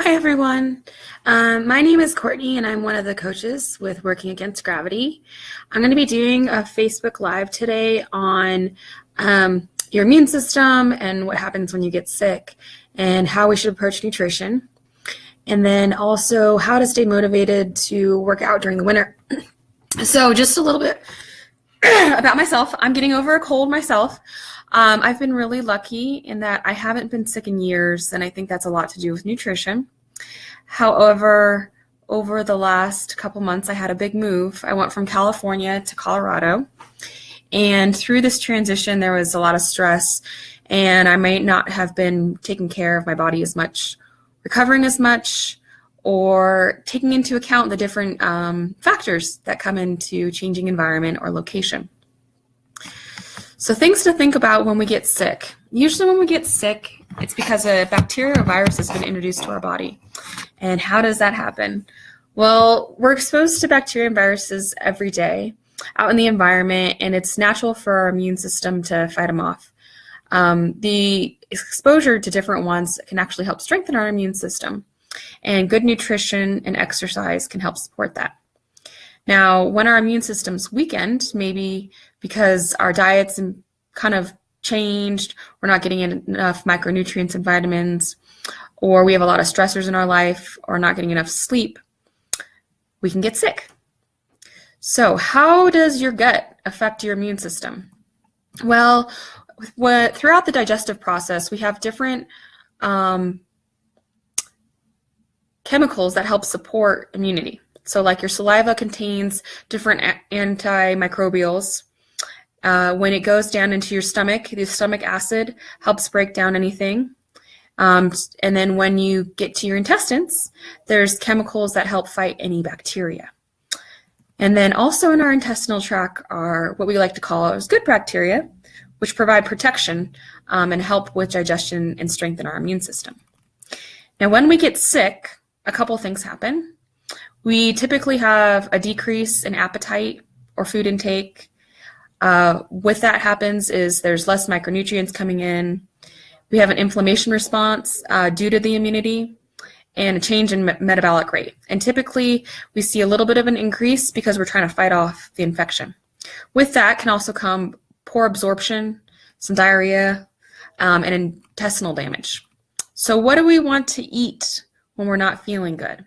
Hi, everyone. My name is Courtney, and I'm one of the coaches with Working Against Gravity. I'm going to be doing a Facebook Live today on your immune system and what happens when you get sick and how we should approach nutrition. And then also how to stay motivated to work out during the winter. So just a little bit about myself. I'm getting over a cold myself. I've been really lucky in that I haven't been sick in years, and I think that's a lot to do with nutrition. However, over the last couple months, I had a big move. I went from California to Colorado, and through this transition, there was a lot of stress, and I might not have been taking care of my body as much, recovering as much, or taking into account the different factors that come into changing environment or location. So things to think about when we get sick. Usually when we get sick, it's because a bacteria or virus has been introduced to our body. And how does that happen? Well, we're exposed to bacteria and viruses every day out in the environment, and it's natural for our immune system to fight them off. The exposure to different ones can actually help strengthen our immune system, and good nutrition and exercise can help support that. Now, when our immune system's weakened, maybe because our diets kind of changed, we're not getting enough micronutrients and vitamins, or we have a lot of stressors in our life, or not getting enough sleep, we can get sick. So how does your gut affect your immune system? Well, throughout the digestive process, we have different chemicals that help support immunity. So like your saliva contains different antimicrobials. When it goes down into your stomach, the stomach acid helps break down anything. And then when you get to your intestines, there's chemicals that help fight any bacteria. And then also in our intestinal tract are what we like to call as good bacteria, which provide protection and help with digestion and strengthen our immune system. Now, when we get sick, a couple things happen. We typically have a decrease in appetite or food intake. What that happens is there's less micronutrients coming in. We have an inflammation response due to the immunity and a change in metabolic rate. And typically we see a little bit of an increase because we're trying to fight off the infection. With that can also come poor absorption, some diarrhea, and intestinal damage. So what do we want to eat when we're not feeling good?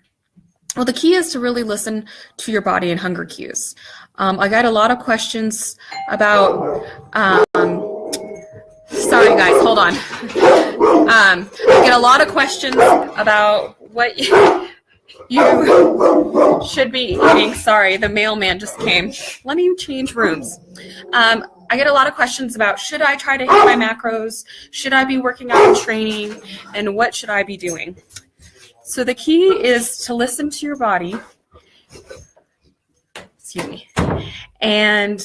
Well, the key is to really listen to your body and hunger cues. I got a lot of questions about, sorry guys, hold on. I get a lot of questions about what you should be eating. Sorry, the mailman just came. Let me change rooms. I get a lot of questions about, should I try to hit my macros? Should I be working out and training? And what should I be doing? So the key is to listen to your body, excuse me, and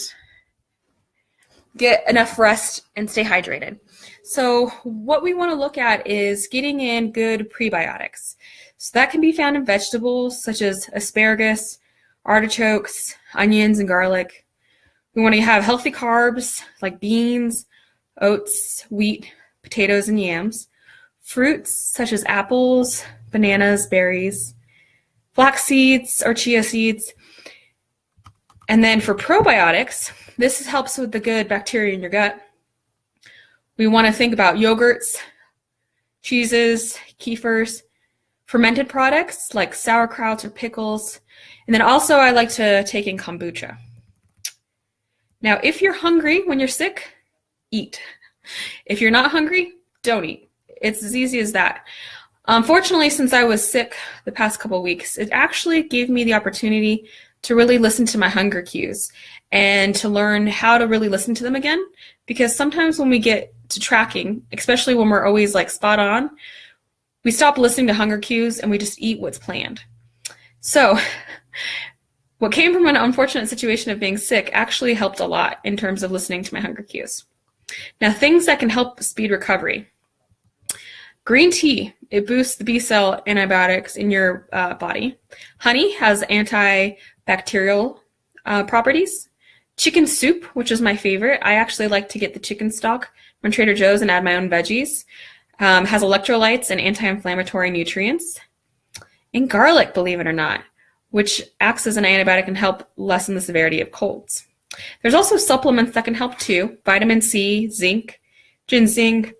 get enough rest and stay hydrated. So what we want to look at is getting in good prebiotics. So that can be found in vegetables such as asparagus, artichokes, onions, and garlic. We want to have healthy carbs like beans, oats, wheat, potatoes, and yams. Fruits such as apples, bananas, berries, flax seeds or chia seeds. And then for probiotics, this helps with the good bacteria in your gut. We want to think about yogurts, cheeses, kefirs, fermented products like sauerkrauts or pickles. And then also I like to take in kombucha. Now, if you're hungry when you're sick, eat. If you're not hungry, don't eat. It's as easy as that. Unfortunately, since I was sick the past couple of weeks, it actually gave me the opportunity to really listen to my hunger cues and to learn how to really listen to them again. Because sometimes when we get to tracking, especially when we're always like spot on, we stop listening to hunger cues and we just eat what's planned. So what came from an unfortunate situation of being sick actually helped a lot in terms of listening to my hunger cues. Now, things that can help speed recovery. Green tea, it boosts the B-cell antibiotics in your body. Honey has antibacterial properties. Chicken soup, which is my favorite. I actually like to get the chicken stock from Trader Joe's and add my own veggies. Has electrolytes and anti-inflammatory nutrients. and garlic, believe it or not, which acts as an antibiotic and help lessen the severity of colds. There's also supplements that can help too: vitamin C, zinc, ginseng,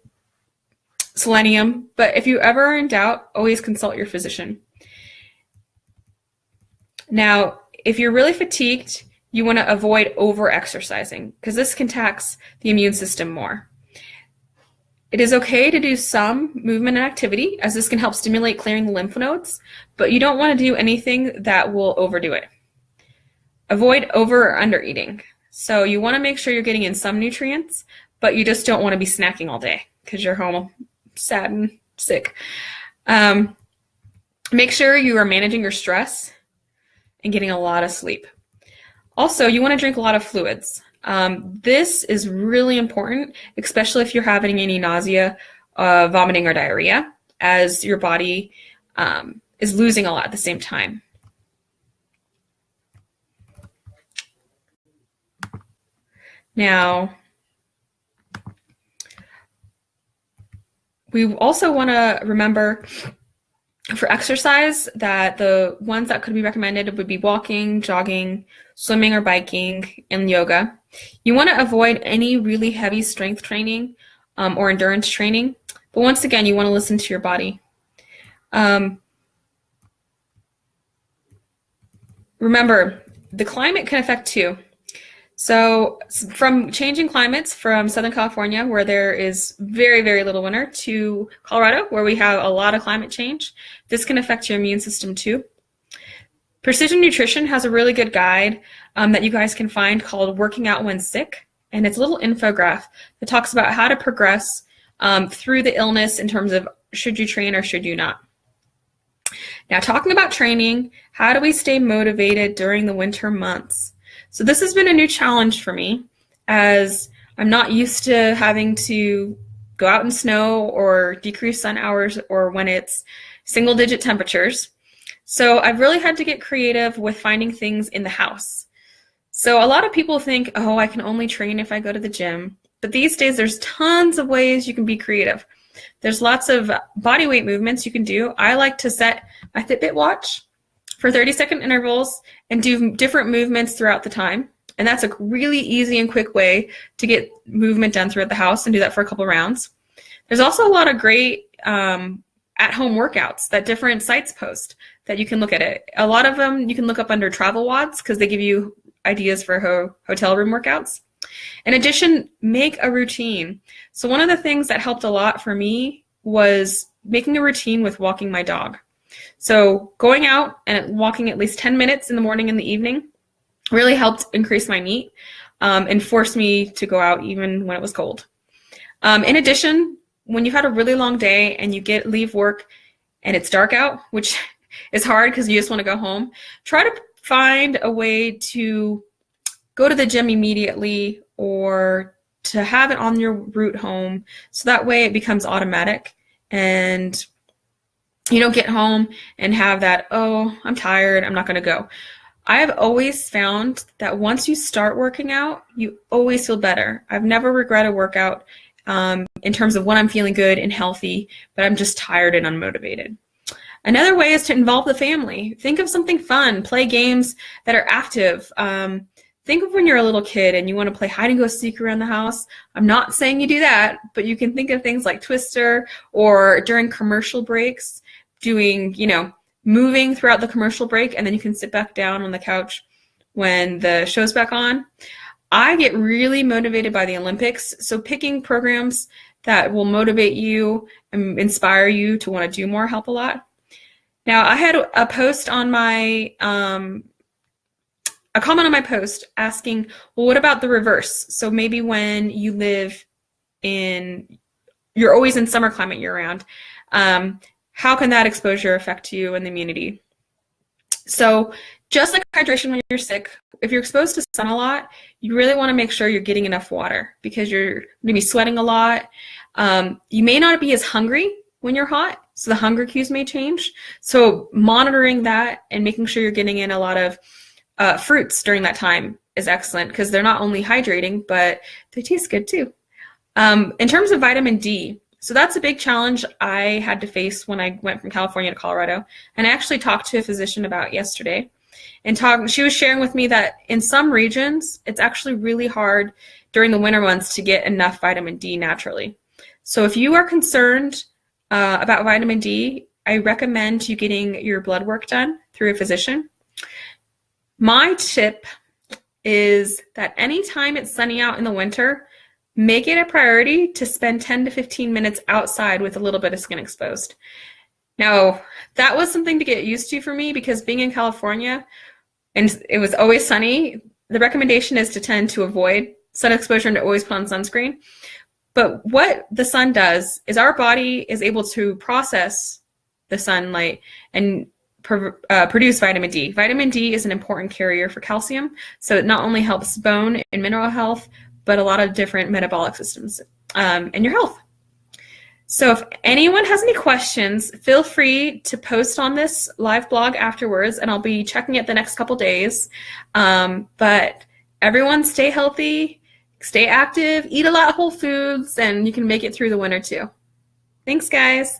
selenium. But if you ever are in doubt, always consult your physician. Now, if you're really fatigued, you want to avoid over-exercising because this can tax the immune system more. It is okay to do some movement and activity, as this can help stimulate clearing the lymph nodes, but you don't want to do anything that will overdo it. Avoid over or under eating. So you want to make sure you're getting in some nutrients, but you just don't want to be snacking all day because you're home sad and sick. Make sure you are managing your stress and getting a lot of sleep. Also, you want to drink a lot of fluids. This is really important, especially if you're having any nausea, vomiting, or diarrhea, as your body is losing a lot at the same time. Now, we also want to remember for exercise that the ones that could be recommended would be walking, jogging, swimming or biking, and yoga. You want to avoid any really heavy strength training or endurance training. But once again, you want to listen to your body. Remember, the climate can affect too. So from changing climates from Southern California, where there is very, very little winter, to Colorado, where we have a lot of climate change, this can affect your immune system too. Precision Nutrition has a really good guide that you guys can find called Working Out When Sick. And it's a little infographic that talks about how to progress through the illness in terms of should you train or should you not. Now, talking about training, how do we stay motivated during the winter months? So this has been a new challenge for me, as I'm not used to having to go out in snow or decrease sun hours or when it's single-digit temperatures. So I've really had to get creative with finding things in the house. So a lot of people think, oh, I can only train if I go to the gym. But these days, there's tons of ways you can be creative. There's lots of body weight movements you can do. I like to set my Fitbit watch for 30-second intervals and do different movements throughout the time. And that's a really easy and quick way to get movement done throughout the house, and do that for a couple rounds. There's also a lot of great at-home workouts that different sites post that you can look at it. A lot of them you can look up under travel wads because they give you ideas for hotel room workouts. In addition, make a routine. So one of the things that helped a lot for me was making a routine with walking my dog. So going out and walking at least 10 minutes in the morning and the evening really helped increase my NEAT and forced me to go out even when it was cold. In addition, when you've had a really long day and you leave work and it's dark out, which is hard because you just want to go home, try to find a way to go to the gym immediately or to have it on your route home, so that way it becomes automatic and you don't get home and have that, oh, I'm tired, I'm not going to go. I have always found that once you start working out, you always feel better. I've never regretted a workout in terms of when I'm feeling good and healthy, but I'm just tired and unmotivated. Another way is to involve the family. Think of something fun, play games that are active. Think of when you're a little kid and you want to play hide and go seek around the house. I'm not saying you do that, but you can think of things like Twister, or during commercial breaks, doing, moving throughout the commercial break, and then you can sit back down on the couch when the show's back on. I get really motivated by the Olympics, so picking programs that will motivate you and inspire you to want to do more help a lot. Now, I had a post on my, a comment on my post asking, well, what about the reverse? So maybe when you live you're always in summer climate year-round, how can that exposure affect you and the immunity? So just like hydration when you're sick, if you're exposed to sun a lot, you really want to make sure you're getting enough water because you're going to be sweating a lot. You may not be as hungry when you're hot, so the hunger cues may change. So monitoring that and making sure you're getting in a lot of fruits during that time is excellent because they're not only hydrating, but they taste good too. In terms of vitamin D, So that's a big challenge I had to face when I went from California to Colorado. And I actually talked to a physician about yesterday. And she was sharing with me that in some regions, it's actually really hard during the winter months to get enough vitamin D naturally. So if you are concerned about vitamin D, I recommend you getting your blood work done through a physician. My tip is that anytime it's sunny out in the winter, make it a priority to spend 10 to 15 minutes outside with a little bit of skin exposed. Now, that was something to get used to for me because being in California and it was always sunny, the recommendation is to tend to avoid sun exposure and to always put on sunscreen. But what the sun does is our body is able to process the sunlight and produce vitamin D. Vitamin D is an important carrier for calcium, so it not only helps bone and mineral health, but a lot of different metabolic systems in your health. So if anyone has any questions, feel free to post on this live blog afterwards, and I'll be checking it the next couple days. But everyone stay healthy, stay active, eat a lot of whole foods, and you can make it through the winter too. Thanks, guys.